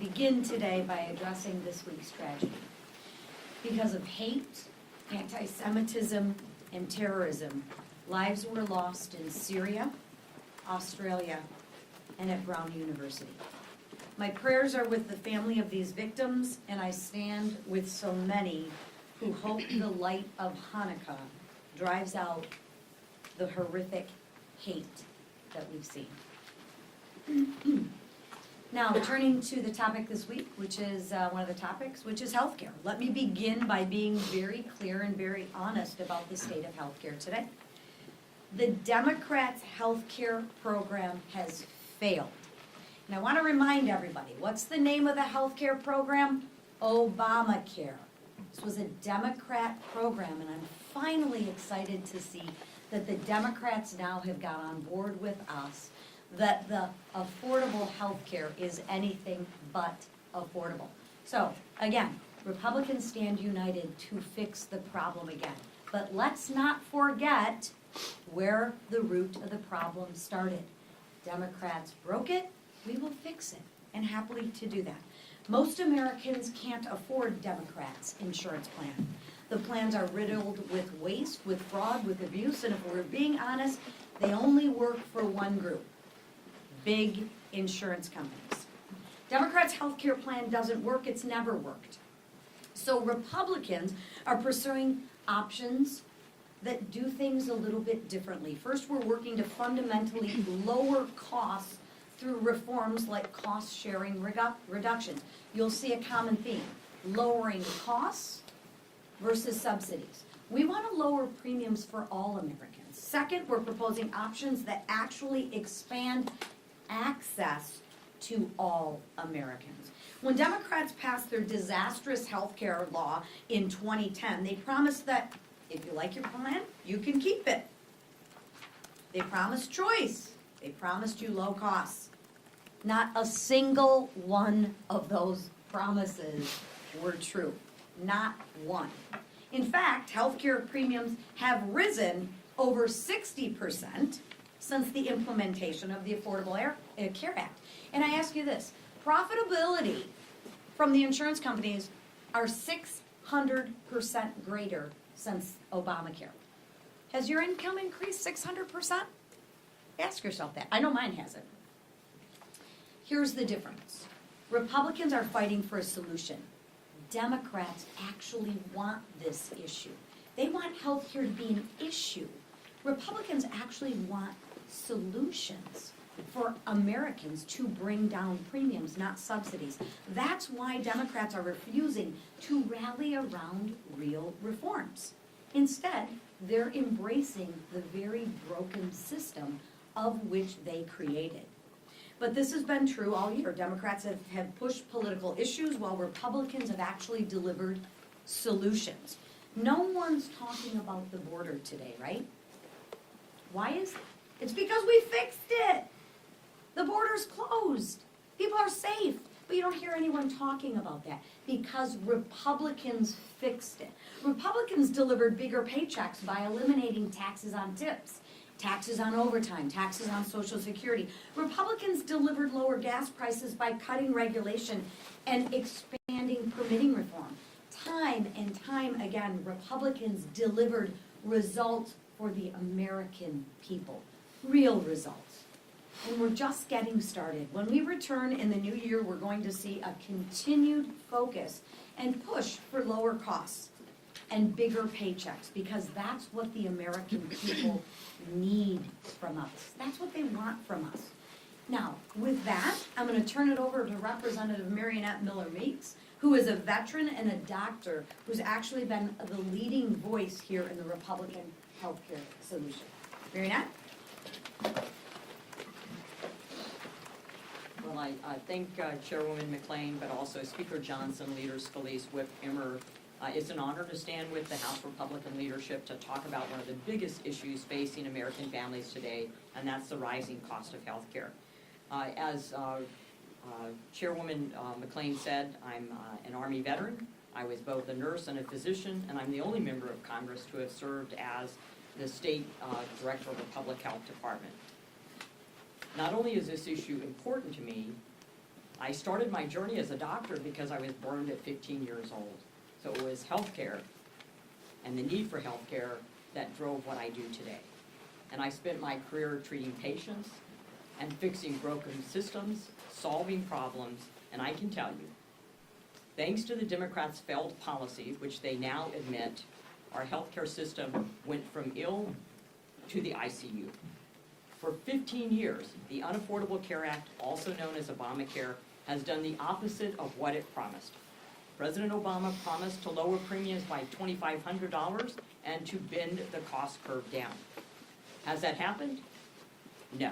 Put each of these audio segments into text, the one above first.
begin today by addressing this week's tragedy. Because of hate, anti-Semitism, and terrorism, lives were lost in Syria, Australia, and at Brown University. My prayers are with the family of these victims, and I stand with so many who hope the light of Hanukkah drives out the horrific hate that we've seen. Now, turning to the topic this week, which is one of the topics, which is healthcare. Let me begin by being very clear and very honest about the state of healthcare today. The Democrats' healthcare program has failed. And I want to remind everybody, what's the name of the healthcare program? Obamacare. This was a Democrat program, and I'm finally excited to see that the Democrats now have got on board with us that the affordable health care is anything but affordable. So, again, Republicans stand united to fix the problem again. But let's not forget where the root of the problem started. Democrats broke it, we will fix it, and happily to do that. Most Americans can't afford Democrats' insurance plan. The plans are riddled with waste, with fraud, with abuse, and if we're being honest, they only work for one group: big insurance companies. Democrats' health care plan doesn't work, it's never worked. So Republicans are pursuing options that do things a little bit differently. First, we're working to fundamentally lower costs through reforms like cost-sharing reductions. You'll see a common theme: lowering costs versus subsidies. We want to lower premiums for all Americans. Second, we're proposing options that actually expand access to all Americans. When Democrats passed their disastrous health care law in 2010, they promised that if you like your plan, you can keep it. They promised choice. They promised you low costs. Not a single one of those promises were true. Not one. In fact, healthcare premiums have risen over 60% since the implementation of the Affordable Care Act. And I ask you this: profitability from the insurance companies are 600% greater since Obamacare. Has your income increased 600%? Ask yourself that. I know mine hasn't. Here's the difference. Republicans are fighting for a solution. Democrats actually want this issue. They want health care to be an issue. Republicans actually want solutions for Americans to bring down premiums, not subsidies. That's why Democrats are refusing to rally around real reforms. Instead, they're embracing the very broken system of which they created. But this has been true all year. Democrats have pushed political issues while Republicans have actually delivered solutions. No one's talking about the border today, right? Why is it? It's because we fixed it. The border's closed. People are safe. But you don't hear anyone talking about that because Republicans fixed it. Republicans delivered bigger paychecks by eliminating taxes on tips, taxes on overtime, taxes on Social Security. Republicans delivered lower gas prices by cutting regulation and expanding permitting reform. Time and time again, Republicans delivered results for the American people. Real results. And we're just getting started. When we return in the new year, we're going to see a continued focus and push for lower costs and bigger paychecks, because that's what the American people need from us. That's what they want from us. Now, with that, I'm going to turn it over to Representative Miller-Meeks, who is a veteran and a doctor who's actually been the leading voice here in the Republican healthcare solution. Marionette? Well, I thank Chairwoman McClain, but also Speaker Johnson, Leader Scalise, Whip Emmer. It's an honor to stand with the House Republican leadership to talk about one of the biggest issues facing American families today, and that's the rising cost of health care. As Chairwoman McClain said, I'm an Army veteran. I was both a nurse and a physician, and I'm the only member of Congress to have served as the State Director of the Public Health Department. Not only is this issue important to me, I started my journey as a doctor because I was burned at 15 years old. So it was healthcare and the need for healthcare that drove what I do today. And I spent my career treating patients and fixing broken systems, solving problems, and I can tell you, thanks to the Democrats' failed policies, which they now admit, our healthcare system went from ill to the ICU. For 15 years, the Unaffordable Care Act, also known as Obamacare, has done the opposite of what it promised. President Obama promised to lower premiums by $2,500 and to bend the cost curve down. Has that happened? No.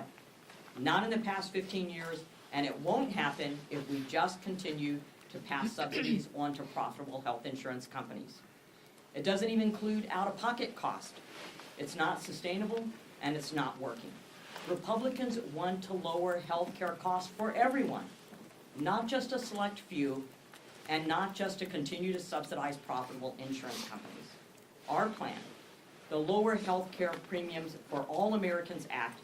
Not in the past 15 years, and it won't happen if we just continue to pass subsidies on to profitable health insurance companies. It doesn't even include out-of-pocket cost. It's not sustainable, and it's not working. Republicans want to lower health care costs for everyone, not just a select few, and not just to continue to subsidize profitable insurance companies. Our plan, the Lower Health Care Premiums for All Americans Act,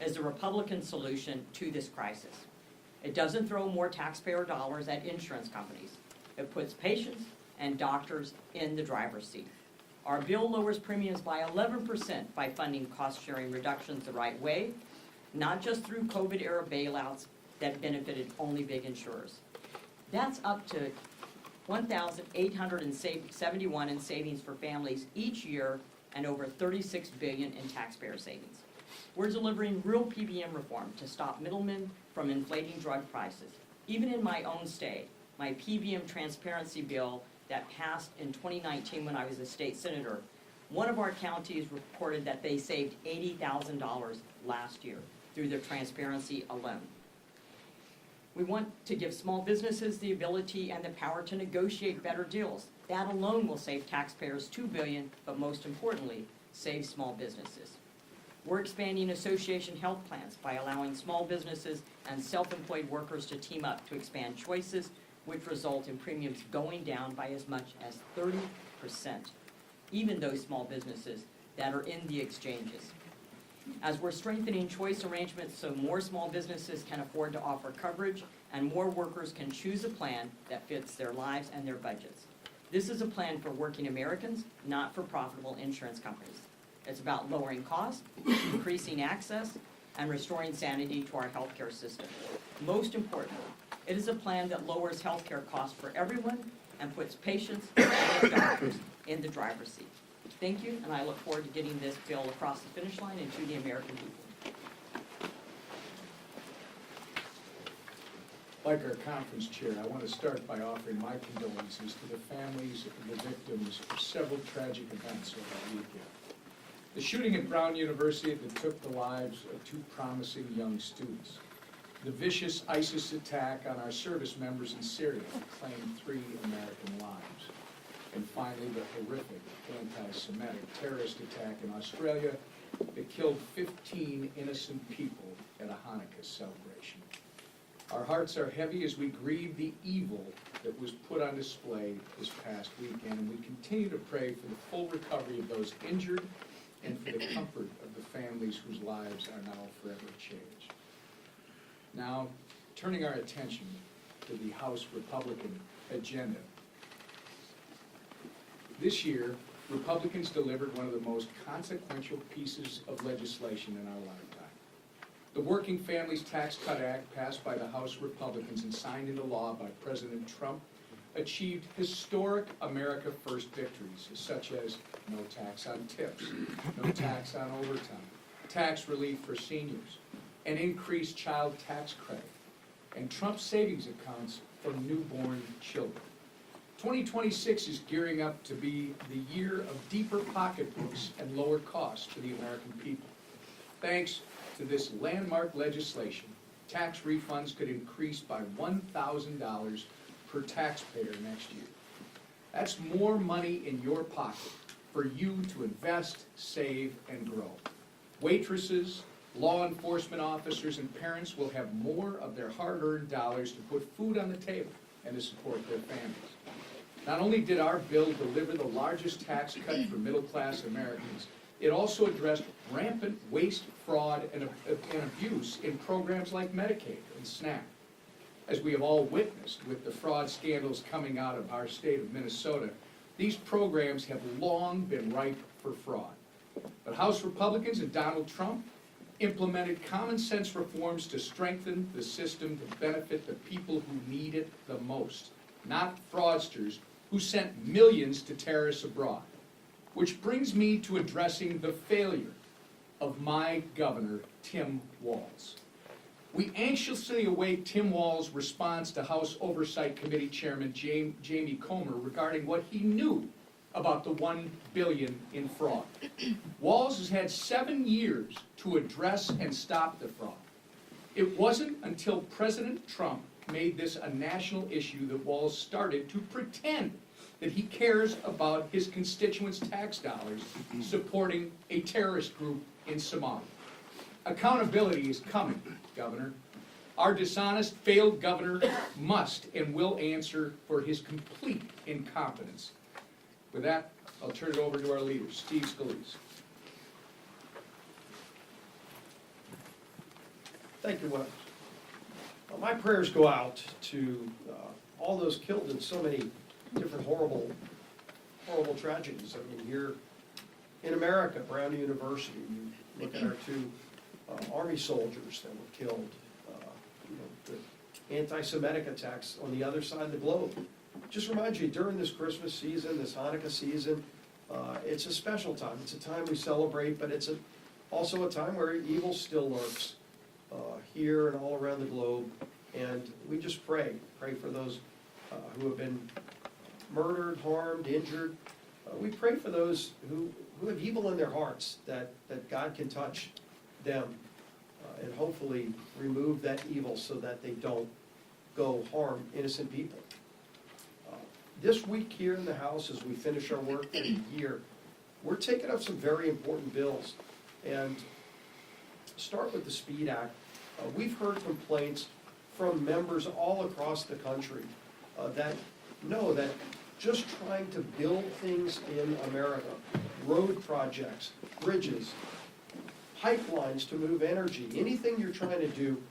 is the Republican solution to this crisis. It doesn't throw more taxpayer dollars at insurance companies. It puts patients and doctors in the driver's seat. Our bill lowers premiums by 11% by funding cost-sharing reductions the right way, not just through COVID-era bailouts that benefited only big insurers. That's up to $1,871 in savings for families each year and over $36 billion in taxpayer savings. We're delivering real PBM reform to stop middlemen from inflating drug prices. Even in my own state, my PBM transparency bill that passed in 2019 when I was a state senator, one of our counties reported that they saved $80,000 last year through their transparency alone. We want to give small businesses the ability and the power to negotiate better deals. That alone will save taxpayers $2 billion, but most importantly, save small businesses. We're expanding association health plans by allowing small businesses and self-employed workers to team up to expand choices, which result in premiums going down by as much as 30%, even those small businesses that are in the exchanges. As we're strengthening choice arrangements so more small businesses can afford to offer coverage and more workers can choose a plan that fits their lives and their budgets. This is a plan for working Americans, not for profitable insurance companies. It's about lowering costs, increasing access, and restoring sanity to our healthcare system. Most importantly, it is a plan that lowers healthcare costs for everyone and puts patients and doctors in the driver's seat. Thank you, and I look forward to getting this bill across the finish line and to the American people. Like our conference chair, I want to start by offering my condolences to the families of the victims of several tragic events over the weekend. The shooting at Brown University that took the lives of two promising young students. The vicious ISIS attack on our service members in Syria that claimed 3 American lives. And finally, the horrific anti-Semitic terrorist attack in Australia that killed 15 innocent people at a Hanukkah celebration. Our hearts are heavy as we grieve the evil that was put on display this past weekend, and we continue to pray for the full recovery of those injured and for the comfort of the families whose lives are now forever changed. Now, turning our attention to the House Republican agenda. This year, Republicans delivered one of the most consequential pieces of legislation in our lifetime. The Working Families Tax Cut Act, passed by the House Republicans and signed into law by President Trump, achieved historic America First victories, such as no tax on tips, no tax on overtime, tax relief for seniors, an increased child tax credit, and Trump savings accounts for newborn children. 2026 is gearing up to be the year of deeper pocketbooks and lower costs for the American people. Thanks to this landmark legislation, tax refunds could increase by $1,000 per taxpayer next year. That's more money in your pocket for you to invest, save, and grow. Waitresses, law enforcement officers, and parents will have more of their hard-earned dollars to put food on the table and to support their families. Not only did our bill deliver the largest tax cut for middle-class Americans, it also addressed rampant waste, fraud, and abuse in programs like Medicaid and SNAP. as we have all witnessed with the fraud scandals coming out of our state of Minnesota, these programs have long been ripe for fraud. But House Republicans and Donald Trump implemented common sense reforms to strengthen the system to benefit the people who need it the most, not fraudsters who sent millions to terrorists abroad. Which brings me to addressing the failure of my governor, Tim Walz. We anxiously await Tim Walz's response to House Oversight Committee Chairman Jamie Comer regarding what he knew about the $1 billion in fraud. Walz has had 7 years to address and stop the fraud. It wasn't until President Trump made this a national issue that Walz started to pretend that he cares about his constituents' tax dollars supporting a terrorist group in Somalia. Accountability is coming, Governor. Our dishonest, failed governor must and will answer for his complete incompetence. With that, I'll turn it over to our leader, Steve Scalise. Thank you, Wes. My prayers go out to all those killed in so many different horrible tragedies. I mean, here in America, Brown University, you look at our two Army soldiers that were killed, the anti-Semitic attacks on the other side of the globe. Just remind you, during this Christmas season, this Hanukkah season, it's a special time. It's a time we celebrate, but it's also a time where evil still lurks here and all around the globe. And we just pray for those who have been murdered, harmed, injured. We pray for those who have evil in their hearts, that God can touch them and hopefully remove that evil so that they don't go harm innocent people. This week here in the House, as we finish our work for the year, we're taking up some very important bills. And start with the SPEED Act. We've heard complaints from members all across the country that know that just trying to build things in America, road projects, bridges, pipelines to move energy, anything you're trying to do,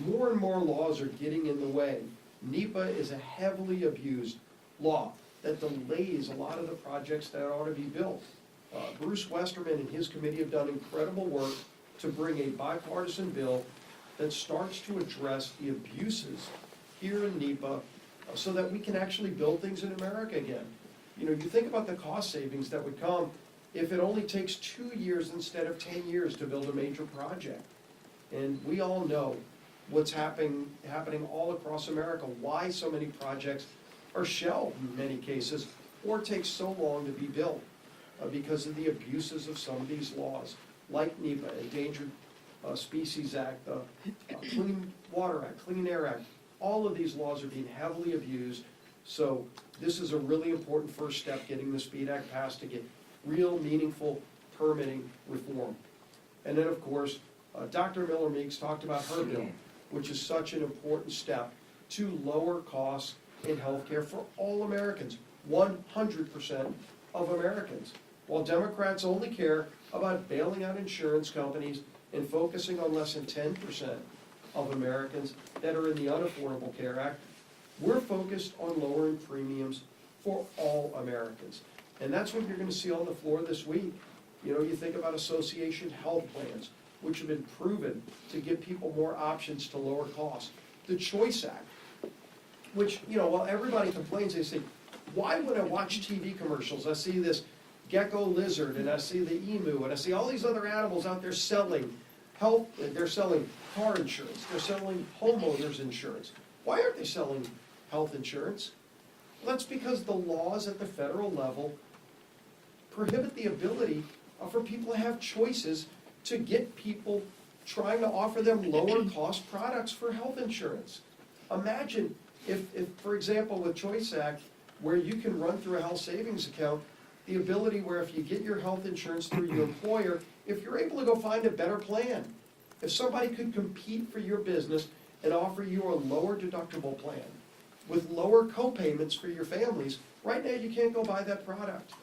more and more laws are getting in the way. NEPA is a heavily abused law that delays a lot of the projects that ought to be built. Bruce Westerman and his committee have done incredible work to bring a bipartisan bill that starts to address the abuses here in NEPA so that we can actually build things in America again. You know, you think about the cost savings that would come if it only takes 2 years instead of 10 years to build a major project. And we all know what's happening all across America, why so many projects are shelved in many cases, or take so long to be built because of the abuses of some of these laws, like NEPA, Endangered Species Act, the Clean Water Act, Clean Air Act. All of these laws are being heavily abused, so this is a really important first step, getting the SPEED Act passed to get real meaningful permitting reform. And then, of course, Dr. Miller-Meeks talked about her bill, which is such an important step to lower costs in healthcare for all Americans, 100% of Americans. While Democrats only care about bailing out insurance companies and focusing on less than 10% of Americans that are in the Unaffordable Care Act, we're focused on lowering premiums for all Americans. And that's what you're going to see on the floor this week. You know, you think about association health plans, which have been proven to give people more options to lower costs. The Choice Act, which, you know, while everybody complains, they say, why would I watch TV commercials? I see this gecko lizard, and I see the emu, and I see all these other animals out there selling health, they're selling car insurance, they're selling homeowners insurance. Why aren't they selling health insurance? Well, that's because the laws at the federal level prohibit the ability for people to have choices to get people trying to offer them lower cost products for health insurance. Imagine if, for example, with Choice Act, where you can run through a health savings account, the ability where if you get your health insurance through your employer, if you're able to go find a better plan, if somebody could compete for your business and offer you a lower deductible plan with lower co-payments for your families, right now you can't go buy that product.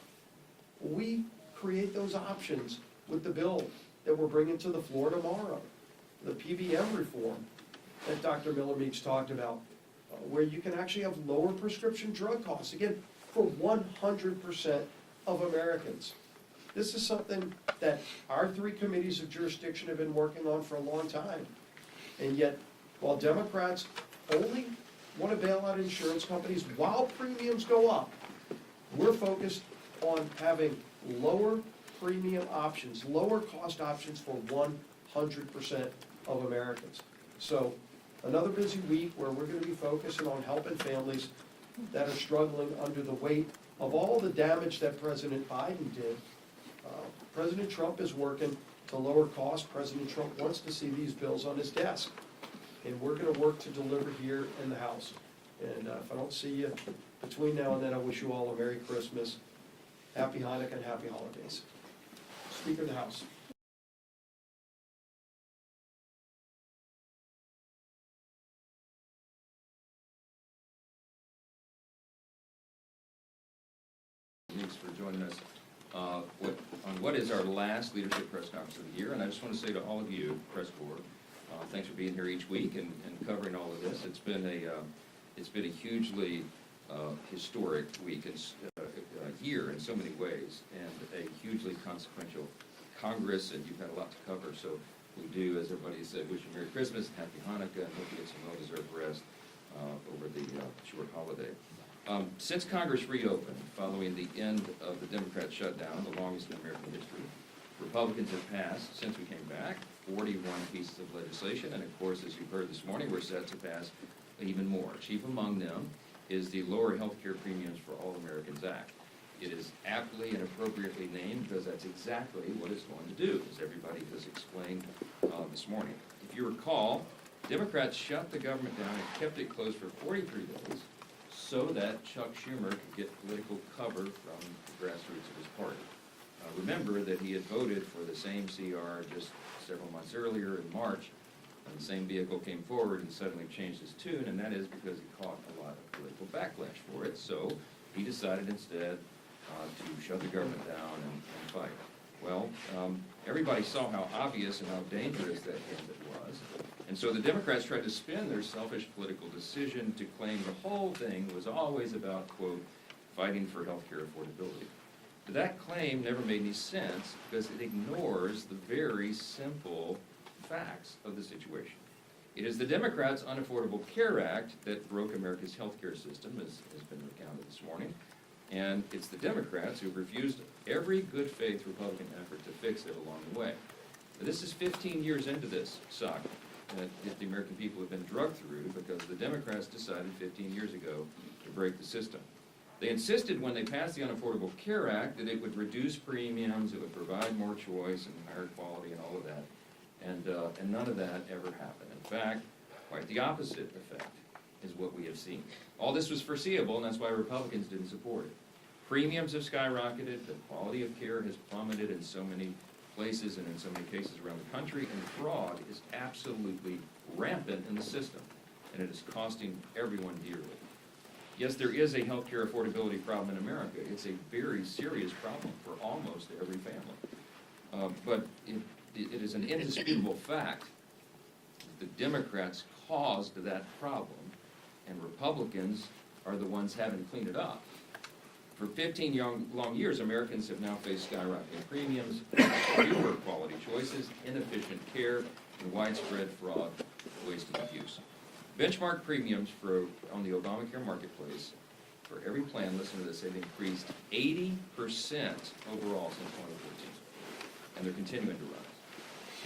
We create those options with the bill that we're bringing to the floor tomorrow, the PBM reform. that Dr. Miller-Meeks talked about, where you can actually have lower prescription drug costs, again, for 100% of Americans. This is something that our 3 committees of jurisdiction have been working on for a long time. And yet, while Democrats only want to bail out insurance companies while premiums go up, we're focused on having lower premium options, lower cost options for 100% of Americans. So another busy week where we're going to be focusing on helping families that are struggling under the weight of all the damage that President Biden did. President Trump is working to lower costs. President Trump wants to see these bills on his desk. And we're going to work to deliver here in the House. And if I don't see you between now and then, I wish you all a Merry Christmas, Happy Hanukkah, and Happy Holidays. Speaker of the House. Thanks for joining us on what is our last leadership press conference of the year. And I just want to say to all of you, press corps, thanks for being here each week and covering all of this. It's been a hugely historic week and year in so many ways, and a hugely consequential Congress, and you've had a lot to cover. So we do, as everybody said, wish you Merry Christmas, Happy Hanukkah, and hope you get some well-deserved rest over the short holiday. Since Congress reopened, following the end of the Democrat shutdown, the longest in American history, Republicans have passed, since we came back, 41 pieces of legislation, and of course, as you've heard this morning, we're set to pass even more. Chief among them is the Lower Health Care Premiums for All Americans Act. It is aptly and appropriately named because that's exactly what it's going to do, as everybody has explained this morning. If you recall, Democrats shut the government down and kept it closed for 43 days so that Chuck Schumer could get political cover from the grassroots of his party. Remember that he had voted for the same CR just several months earlier in March, and the same vehicle came forward and suddenly changed his tune, and that is because he caught a lot of political backlash for it. So he decided instead to shut the government down and fight. Well, everybody saw how obvious and how dangerous that gambit was. And so the Democrats tried to spin their selfish political decision to claim the whole thing was always about, quote, fighting for health care affordability. But that claim never made any sense because it ignores the very simple facts of the situation. It is the Democrats' Unaffordable Care Act that broke America's health care system, as has been recounted this morning. And it's the Democrats who refused every good faith Republican effort to fix it along the way. But this is 15 years into this saga that the American people have been drugged through because the Democrats decided 15 years ago to break the system. They insisted when they passed the Unaffordable Care Act that it would reduce premiums, it would provide more choice and higher quality and all of that. And none of that ever happened. In fact, quite the opposite effect is what we have seen. All this was foreseeable, and that's why Republicans didn't support it. Premiums have skyrocketed, the quality of care has plummeted in so many places and in so many cases around the country, and fraud is absolutely rampant in the system, and it is costing everyone dearly. Yes, there is a health care affordability problem in America. It's a very serious problem for almost every family. But it is an indisputable fact that the Democrats caused that problem, and Republicans are the ones having cleaned it up. For 15 long years, Americans have now faced skyrocketing premiums, fewer quality choices, inefficient care, and widespread fraud, waste, and abuse. Benchmark premiums on the Obamacare marketplace for every plan, listen to this, have increased 80% overall since 2014, and they're continuing to rise.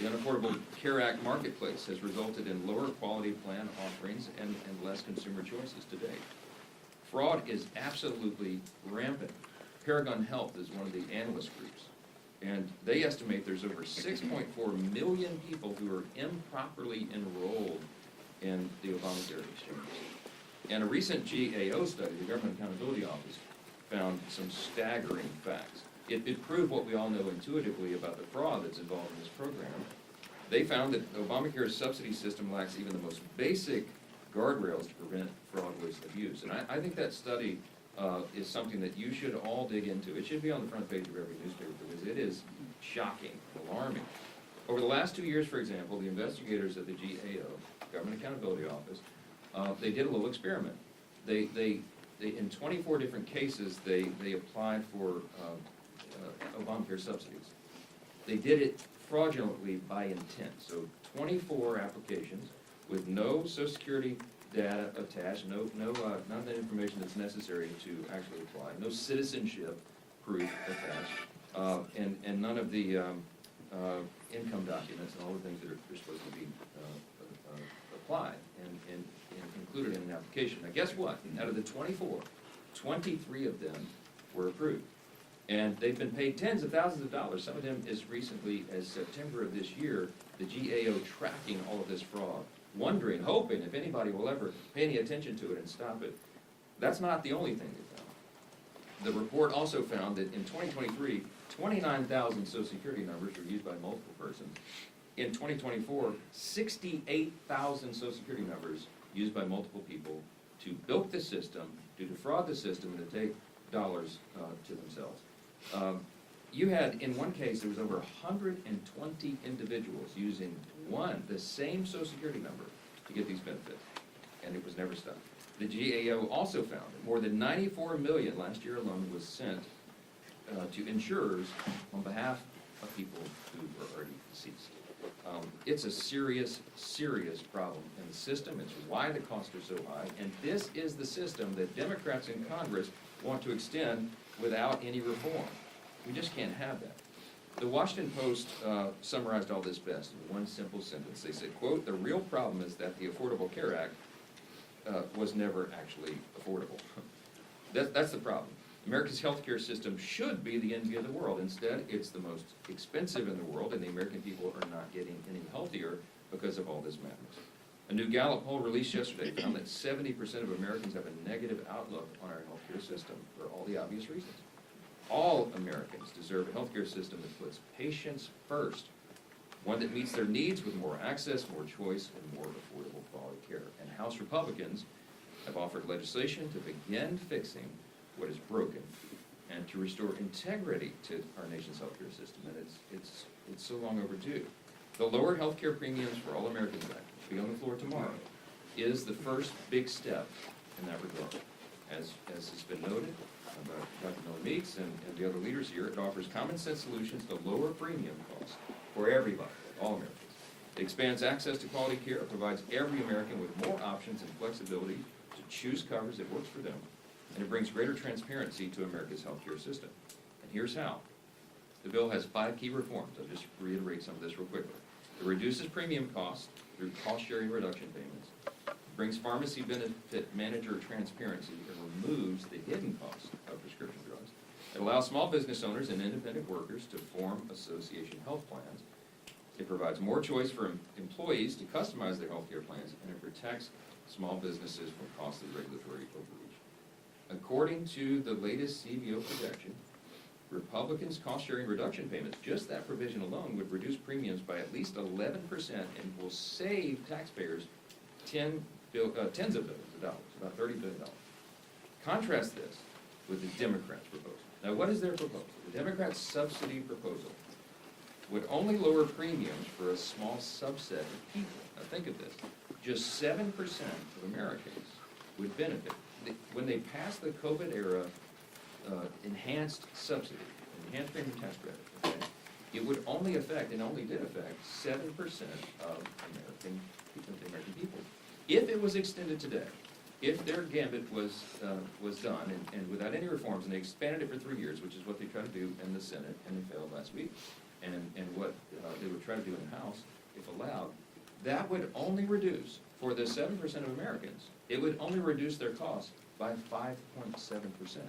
The Unaffordable Care Act marketplace has resulted in lower quality plan offerings and less consumer choices to date. Fraud is absolutely rampant. Paragon Health is one of the analyst groups, and they estimate there's over 6.4 million people who are improperly enrolled in the Obamacare exchanges. And a recent GAO study, the Government Accountability Office, found some staggering facts. It proved what we all know intuitively about the fraud that's involved in this program. They found that Obamacare's subsidy system lacks even the most basic guardrails to prevent fraud, waste, and abuse. And I think that study is something that you should all dig into. It should be on the front page of every newspaper because it is shocking, alarming. Over the last 2 years, for example, the investigators at the GAO Government Accountability Office, they did a little experiment. They in 24 different cases, they applied for Obamacare subsidies. They did it fraudulently by intent. So 24 applications with no Social Security data attached, none of the information that's necessary to actually apply, no citizenship proof attached, and none of the income documents and all the things that are supposed to be applied and included in an application. Now guess what? Out of the 24, 23 of them were approved. And they've been paid tens of thousands of dollars, some of them as recently as September of this year, the GAO tracking all of this fraud, wondering, hoping if anybody will ever pay any attention to it and stop it. That's not the only thing they found. The report also found that in 2023, 29,000 Social Security numbers were used by multiple persons. In 2024, 68,000 Social Security numbers used by multiple people to bilk the system, to defraud the system, and to take dollars to themselves. You had, in one case, there was over 120 individuals using the same Social Security number to get these benefits, and it was never stopped. The GAO also found that more than $94 million last year alone was sent to insurers on behalf of people who are already deceased. It's a serious, serious problem in the system. It's why the costs are so high, and this is the system that Democrats in Congress want to extend without any reform. We just can't have that. The Washington Post summarized all this best in one simple sentence. They said, quote, "The real problem is that the Affordable Care Act was never actually affordable." That's the problem. America's healthcare system should be the envy of the world. Instead, it's the most expensive in the world, and the American people are not getting any healthier because of all this madness. A new Gallup poll released yesterday found that 70% of Americans have a negative outlook on our healthcare system for all the obvious reasons. All Americans deserve a healthcare system that puts patients first, one that meets their needs with more access, more choice, and more affordable quality care. And House Republicans have offered legislation to begin fixing what is broken and to restore integrity to our nation's healthcare system, and it's so long overdue. The lower healthcare premiums for all Americans Act, which will be on the floor tomorrow, is the first big step in that regard. As has been noted about Dr. Miller-Meeks and the other leaders here, it offers common sense solutions to lower premium costs for everybody, all Americans. It expands access to quality care, provides every American with more options and flexibility to choose coverage that works for them, and it brings greater transparency to America's healthcare system. And here's how. The bill has 5 key reforms. I'll just reiterate some of this real quickly. It reduces premium costs through cost-sharing reduction payments, brings pharmacy benefit manager transparency, and removes the hidden costs of prescription drugs. It allows small business owners and independent workers to form association health plans. It provides more choice for employees to customize their health care plans, and it protects small businesses from costly regulatory overreach. According to the latest CBO projection, Republicans' cost-sharing reduction payments, just that provision alone, would reduce premiums by at least 11% and will save taxpayers tens of billions of dollars, about $30 billion. Contrast this with the Democrats' proposal. Now, what is their proposal? The Democrats' subsidy proposal would only lower premiums for a small subset of people. Now, think of this. Just 7% of Americans would benefit. When they passed the COVID-era enhanced subsidy, enhanced premium tax credit, okay, it would only affect, and only did affect, 7% of American people. If it was extended today, if their gambit was done, and without any reforms, and they expanded it for 3 years, which is what they tried to do in the Senate, and they failed last week, and what they would try to do in the House, if allowed, that would only reduce, for the 7% of Americans, it would only reduce their costs by 5.7%.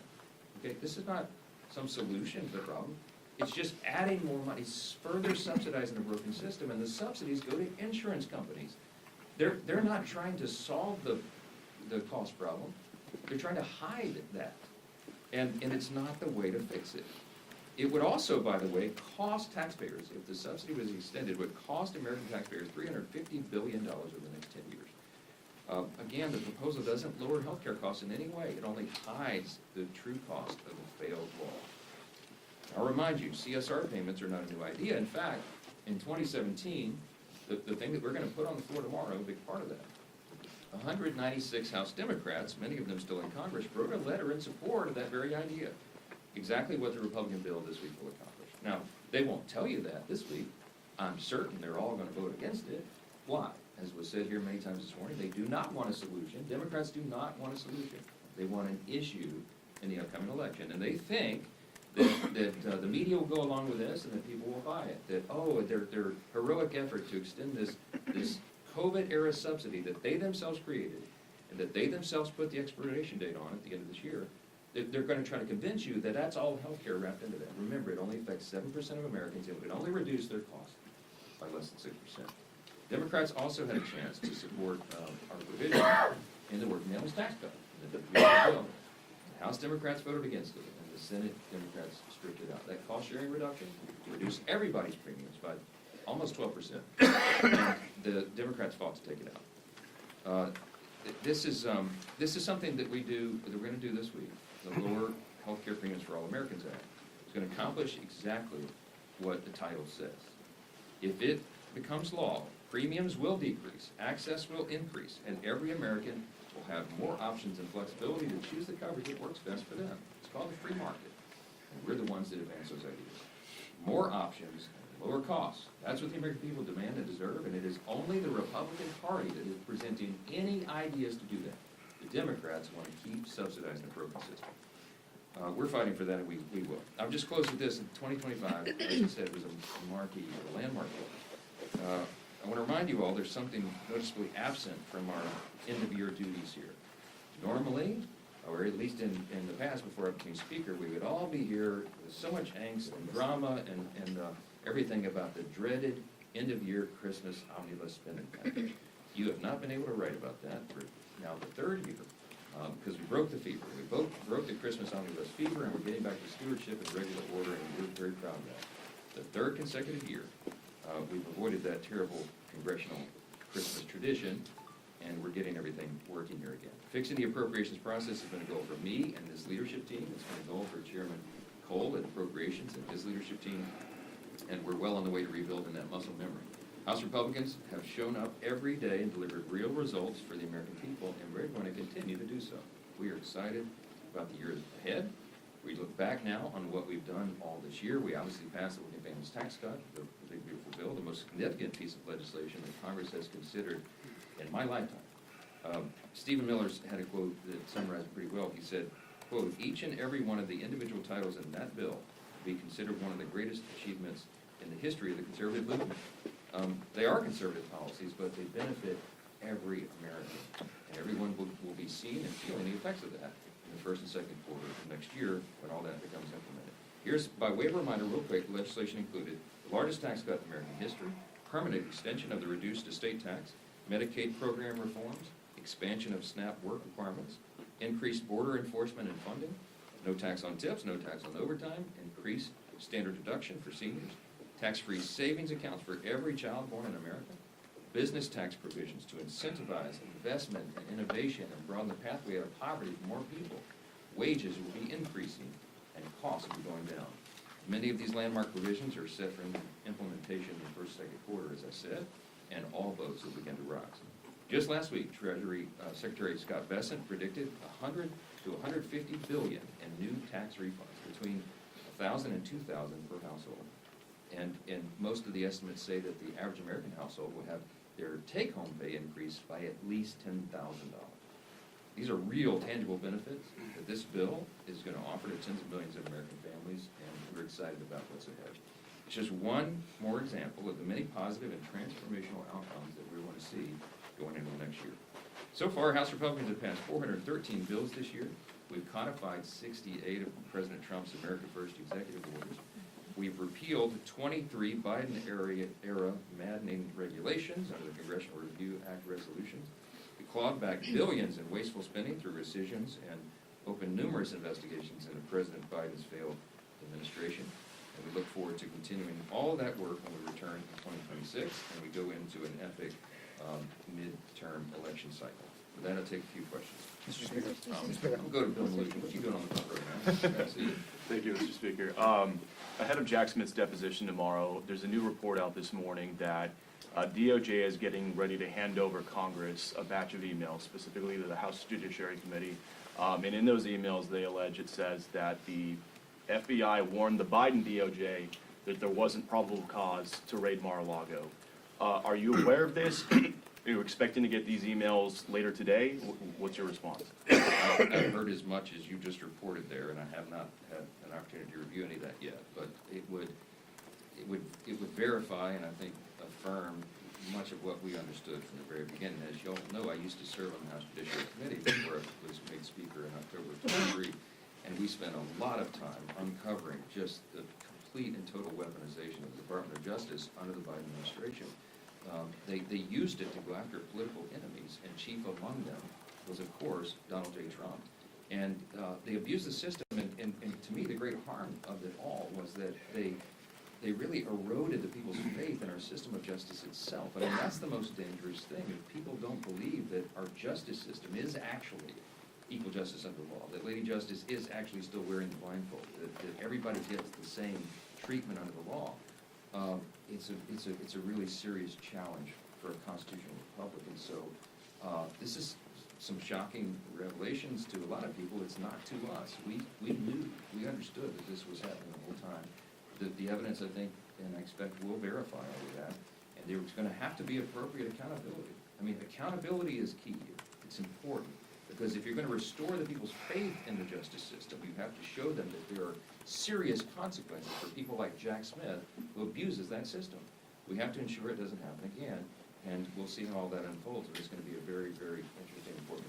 Okay, this is not some solution to the problem. It's just adding more money, it's further subsidizing a broken system, and the subsidies go to insurance companies. They're not trying to solve the cost problem. They're trying to hide that, and it's not the way to fix it. It would also, by the way, cost taxpayers, if the subsidy was extended, would cost American taxpayers $350 billion over the next 10 years. Again, the proposal doesn't lower healthcare costs in any way. It only hides the true cost of a failed law. I'll remind you, CSR payments are not a new idea. In fact, in 2017, the thing that we're gonna put on the floor tomorrow, a big part of that. 196 House Democrats, many of them still in Congress, wrote a letter in support of that very idea. Exactly what the Republican bill this week will accomplish. Now, they won't tell you that this week. I'm certain they're all gonna vote against it. Why? As was said here many times this morning, they do not want a solution. Democrats do not want a solution. They want an issue in the upcoming election. And they think that the media will go along with this and that people will buy it. That, oh, their heroic effort to extend this COVID-era subsidy that they themselves created and that they themselves put the expiration date on at the end of this year, they're going to try to convince you that that's all health care wrapped into that. Remember, it only affects 7% of Americans. It would only reduce their cost by less than 6%. Democrats also had a chance to support our provision in the working families tax cut. The House Democrats voted against it, and the Senate Democrats stripped it out. That cost-sharing reduction reduced everybody's premiums by almost 12%. And the Democrats fought to take it out. This is something that we're going to do this week. The Lower Health Care Premiums for All Americans Act. It's going to accomplish exactly what the title says. If it becomes law, premiums will decrease, access will increase, and every American will have more options and flexibility to choose the coverage that works best for them. It's called the free market, and we're the ones that advance those ideas. More options, lower costs. That's what the American people demand and deserve, and it is only the Republican Party that is presenting any ideas to do that. The Democrats want to keep subsidizing the broken system. We're fighting for that, and we will. I'll just close with this. In 2025, as I said, was a marquee, a landmark year. I want to remind you all there's something noticeably absent from our end-of-year duties here. Normally, or at least in the past before I became speaker, we would all be here with so much angst and drama and everything about the dreaded end-of-year Christmas omnibus spending package. You have not been able to write about that for now the third year, because we broke the fever. We both broke the Christmas omnibus fever, and we're getting back to stewardship and regular order, and we're very proud of that. The third consecutive year, we've avoided that terrible congressional Christmas tradition, and we're getting everything working here again. Fixing the appropriations process has been a goal for me and this leadership team. It's been a goal for Chairman Cole at Appropriations and his leadership team, and we're well on the way to rebuilding that muscle memory. House Republicans have shown up every day and delivered real results for the American people, and we're going to continue to do so. We are excited about the years ahead. We look back now on what we've done all this year. We obviously passed the Working Families Tax Cut, the big beautiful bill, the most significant piece of legislation that Congress has considered in my lifetime. Stephen Miller's had a quote that summarized it pretty well. He said, quote, "Each and every one of the individual titles in that bill will be considered one of the greatest achievements in the history of the conservative movement." They are conservative policies, but they benefit every American, and everyone will be seeing and feeling the effects of that in the first and second quarter of next year when all that becomes implemented. Here's, by way of reminder, real quick, the legislation included the largest tax cut in American history, permanent extension of the reduced estate tax, Medicaid program reforms, expansion of SNAP work requirements, increased border enforcement and funding, no tax on tips, no tax on overtime, increased standard deduction for seniors, tax-free savings accounts for every child born in America, business tax provisions to incentivize investment and innovation and broaden the pathway out of poverty for more people. Wages will be increasing and costs will be going down. Many of these landmark provisions are set for implementation in the first, second quarter, as I said, and all boats will begin to rise. Just last week, Treasury Secretary Scott Bessent predicted $100 to $150 billion in new tax refunds, between $1,000 and $2,000 per household. And most of the estimates say that the average American household will have their take-home pay increase by at least $10,000. These are real, tangible benefits that this bill is going to offer to tens of millions of American families, and we're excited about what's ahead. It's just one more example of the many positive and transformational outcomes that we want to see going into next year. So far, House Republicans have passed 413 bills this year. We've codified 68 of President Trump's America First executive orders. We've repealed 23 Biden-era maddening regulations under the Congressional Review Act resolutions. We clawed back billions in wasteful spending through rescissions and opened numerous investigations into President Biden's failed administration. And we look forward to continuing all of that work when we return in 2026 and we go into an epic midterm election cycle. With that, I'll take a few questions. Mr. Speaker. I'll go to Bill Maloof. What you doing on the front row now? Thank you, Mr. Speaker. Ahead of Jack Smith's deposition tomorrow, there's a new report out this morning that DOJ is getting ready to hand over Congress a batch of emails, specifically to the House Judiciary Committee. And in those emails, they allege it says that the FBI warned the Biden DOJ that there wasn't probable cause to raid Mar-a-Lago. Are you aware of this? Are you expecting to get these emails later today? What's your response? I've heard as much as you just reported there, and I have not had an opportunity to review any of that yet, but it would verify and I think affirm much of what we understood from the very beginning. As you all know, I used to serve on the House Judiciary Committee before I was made Speaker in October of '23, and we spent a lot of time uncovering just the complete and total weaponization of the Department of Justice under the Biden administration. They used it to go after political enemies, and chief among them was, of course, Donald J. Trump. And they abused the system, and to me, the great harm of it all was that they really eroded the people's faith in our system of justice itself. I mean, that's the most dangerous thing. If people don't believe that our justice system is actually equal justice under the law, that Lady Justice is actually still wearing the blindfold, that everybody gets the same treatment under the law, it's a really serious challenge for a constitutional republic. And so this is some shocking revelations to a lot of people. It's not to us. We knew, we understood that this was happening the whole time. The evidence, I think, and I expect will verify all of that. And there's going to have to be appropriate accountability. I mean, accountability is key here. It's important. Because if you're going to restore the people's faith in the justice system, you have to show them that there are serious consequences for people like Jack Smith, who abuses that system. We have to ensure it doesn't happen again, and we'll see how all that unfolds. But it's going to be a very, very interesting, important.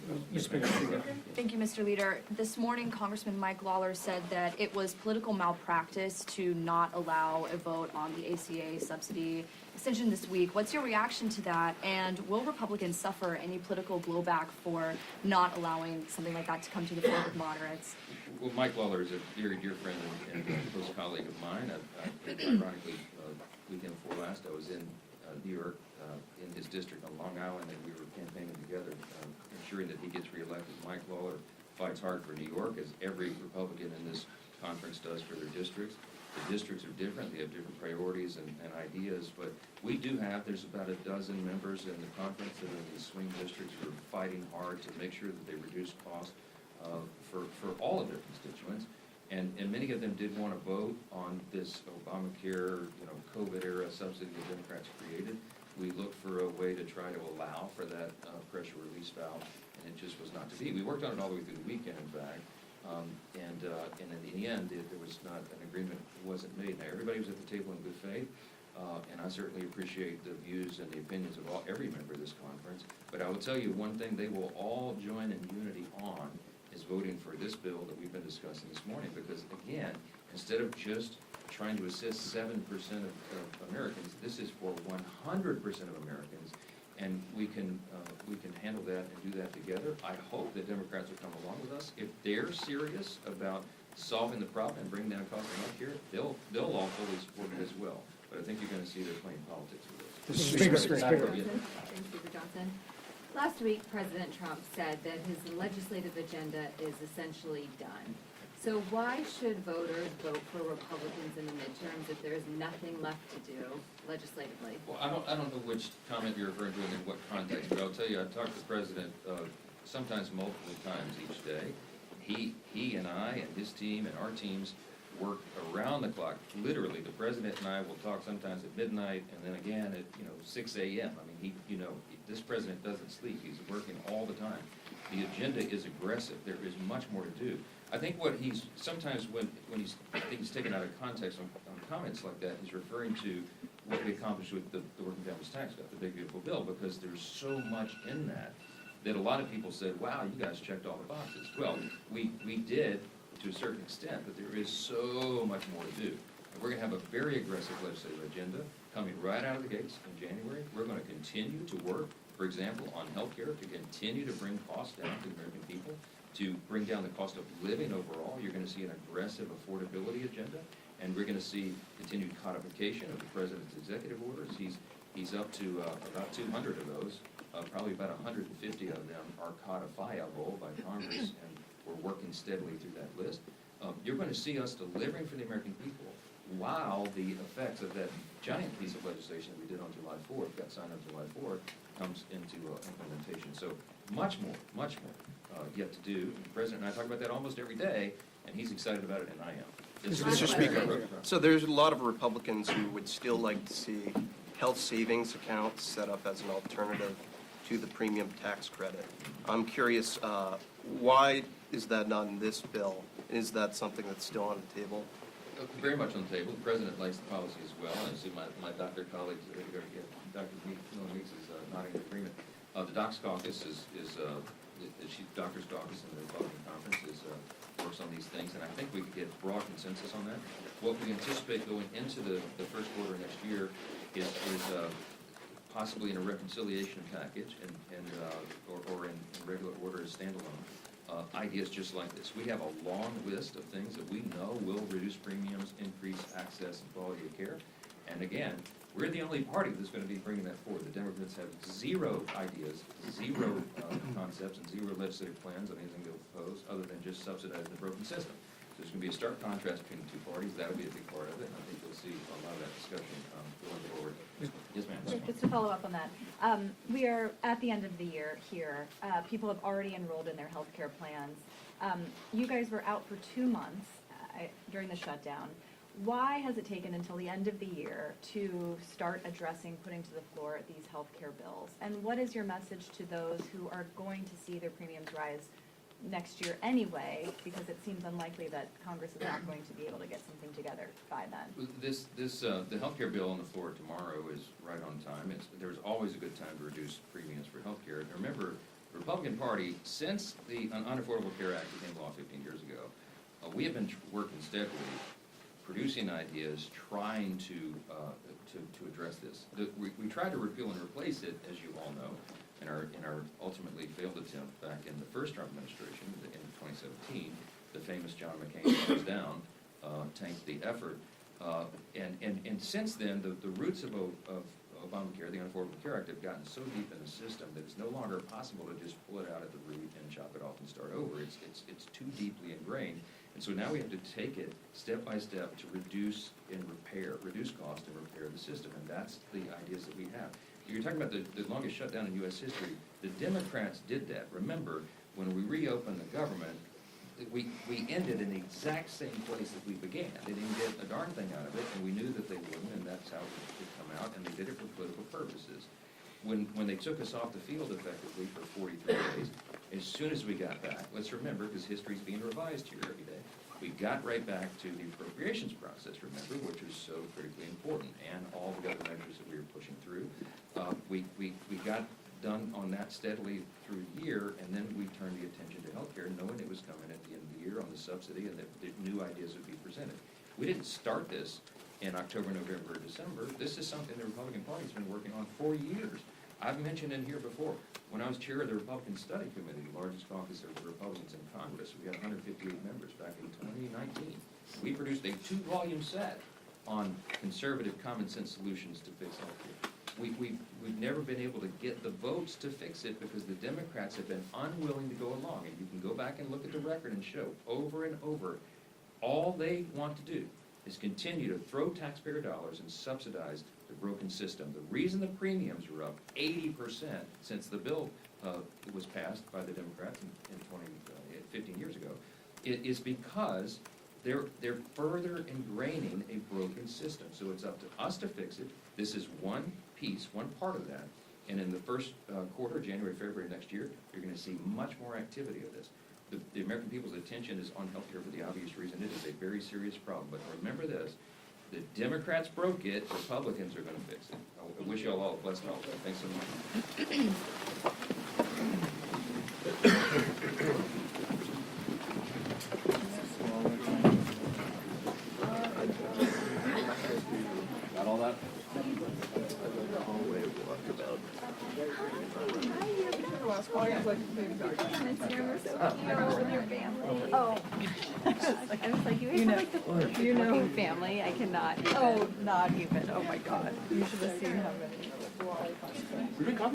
Thank you, Mr. Leader. This morning, Congressman Mike Lawler said that it was political malpractice to not allow a vote on the ACA subsidy extension this week. What's your reaction to that? And will Republicans suffer any political blowback for not allowing something like that to come to the floor with moderates? Well, Mike Lawler is a very dear friend and a close colleague of mine. Ironically, weekend before last, I was in New York, in his district on Long Island, and we were campaigning together, ensuring that he gets reelected. Mike Lawler fights hard for New York, as every Republican in this conference does for their districts. The districts are different. They have different priorities and ideas, but we do have, there's about a dozen members in the conference that are in these swing districts who are fighting hard to make sure that they reduce costs for all of their constituents. And many of them did want to vote on this Obamacare, COVID-era subsidy the Democrats created. We looked for a way to try to allow for that pressure release valve, and it just was not to be. We worked on it all the way through the weekend, in fact, and in the end, there was not an agreement wasn't made. Now, everybody was at the table in good faith, and I certainly appreciate the views and the opinions of every member of this conference. But I will tell you one thing they will all join in unity on is voting for this bill that we've been discussing this morning, because again, instead of just trying to assist 7% of Americans, this is for 100% of Americans, and we can handle that and do that together. I hope that Democrats will come along with us. If they're serious about solving the problem and bringing down costs of health care, they'll all fully support it as well. But I think you're going to see they're playing politics with this. Thanks, Speaker Johnson. Last week, President Trump said that his legislative agenda is essentially done. So why should voters vote for Republicans in the midterms if there is nothing left to do legislatively? Well, I don't know which comment you're referring to and in what context, but I'll tell you, I've talked to the President sometimes multiple times each day. He and I and his team and our teams work around the clock. Literally, the President and I will talk sometimes at midnight and then again at 6 a.m. I mean, this President doesn't sleep. He's working all the time. The agenda is aggressive. There is much more to do. I think what he's sometimes when he's taken out of context on comments like that, he's referring to what we accomplished with the working families tax cut, the big beautiful bill, because there's so much in that a lot of people said, wow, you guys checked all the boxes. Well, we did to a certain extent, but there is so much more to do. And we're going to have a very aggressive legislative agenda coming right out of the gates in January. We're going to continue to work, for example, on health care, to continue to bring costs down to the American people, to bring down the cost of living overall. You're going to see an aggressive affordability agenda, and we're going to see continued codification of the President's executive orders. He's up to about 200 of those. Probably about 150 of them are codifiable by Congress, and we're working steadily through that list. You're going to see us delivering for the American people while the effects of that giant piece of legislation that we did on July 4th, got signed on July 4th, comes into implementation. So much more yet to do. The President and I talk about that almost every day, and he's excited about it, and I am. Mr. Speaker, so there's a lot of Republicans who would still like to see health savings accounts set up as an alternative to the premium tax credit. I'm curious, why is that not in this bill? Is that something that's still on the table? Very much on the table. The President likes the policy as well. I see my doctor colleagues, Dr. Miller-Meeks is nodding in agreement. The Docs Caucus the Chief Doctors Caucus in the Republican Conference works on these things, and I think we could get broad consensus on that. What we anticipate going into the first quarter next year is possibly in a reconciliation package or in regular order as standalone. Ideas just like this. We have a long list of things that we know will reduce premiums, increase access and quality of care. And again, we're the only party that's going to be bringing that forward. The Democrats have zero ideas, zero concepts, and zero legislative plans on anything they'll propose other than just subsidizing the broken system. So there's going to be a stark contrast between the two parties. That'll be a big part of it, and I think you'll see a lot of that discussion going forward. Yes, ma'am. Just to follow up on that, we are at the end of the year here. People have already enrolled in their health care plans. You guys were out for 2 months during the shutdown. Why has it taken until the end of the year to start addressing, putting to the floor these health care bills? And what is your message to those who are going to see their premiums rise next year anyway, because it seems unlikely that Congress is not going to be able to get something together by then? The healthcare bill on the floor tomorrow is right on time. There's always a good time to reduce premiums for healthcare. And remember, the Republican Party, since the Unaffordable Care Act became law 15 years ago, we have been working steadily, producing ideas, trying to address this. We tried to repeal and replace it, as you all know, in our ultimately failed attempt back in the first Trump administration in 2017. The famous John McCain goes down, tanked the effort, and since then the roots of Obamacare, the Unaffordable Care Act, have gotten so deep in the system that it's no longer possible to just pull it out at the root and chop it off and start over. It's too deeply ingrained. And so now we have to take it step by step to reduce cost and repair the system. And that's the ideas that we have. You're talking about the longest shutdown in U.S. history. The Democrats did that. Remember, when we reopened the government, we ended in the exact same place that we began. They didn't get a darn thing out of it, and we knew that they wouldn't, and that's how it would come out, and they did it for political purposes. When they took us off the field effectively for 43 days, as soon as we got back, let's remember, because history's being revised here every day, we got right back to the appropriations process, remember, which was so critically important, and all the other measures that we were pushing through. We got done on that steadily through the year, and then we turned the attention to healthcare, knowing it was coming at the end of the year on the subsidy, and that new ideas would be presented. We didn't start this in October, November, or December. This is something the Republican Party's been working on for years. I've mentioned in here before, when I was chair of the Republican Study Committee, the largest caucus of the Republicans in Congress, we had 158 members back in 2019. We produced a 2-volume set on conservative common sense solutions to fix healthcare. We've never been able to get the votes to fix it because the Democrats have been unwilling to go along. And you can go back and look at the record and show over and over, all they want to do is continue to throw taxpayer dollars and subsidize the broken system. The reason the premiums are up 80% since the bill was passed by the Democrats in 15 years ago is because they're further ingraining a broken system. So it's up to us to fix it. This is one piece, one part of that. And in the first quarter, January, February next year, you're going to see much more activity of this. The American people's attention is on healthcare for the obvious reason. It is a very serious problem. But remember this, the Democrats broke it, Republicans are going to fix it. I wish you all a blessed holiday. Thanks so much. Got all that? Oh. I was like, you have like the working family. I cannot. Oh, not even. Oh my God. You should have seen how many.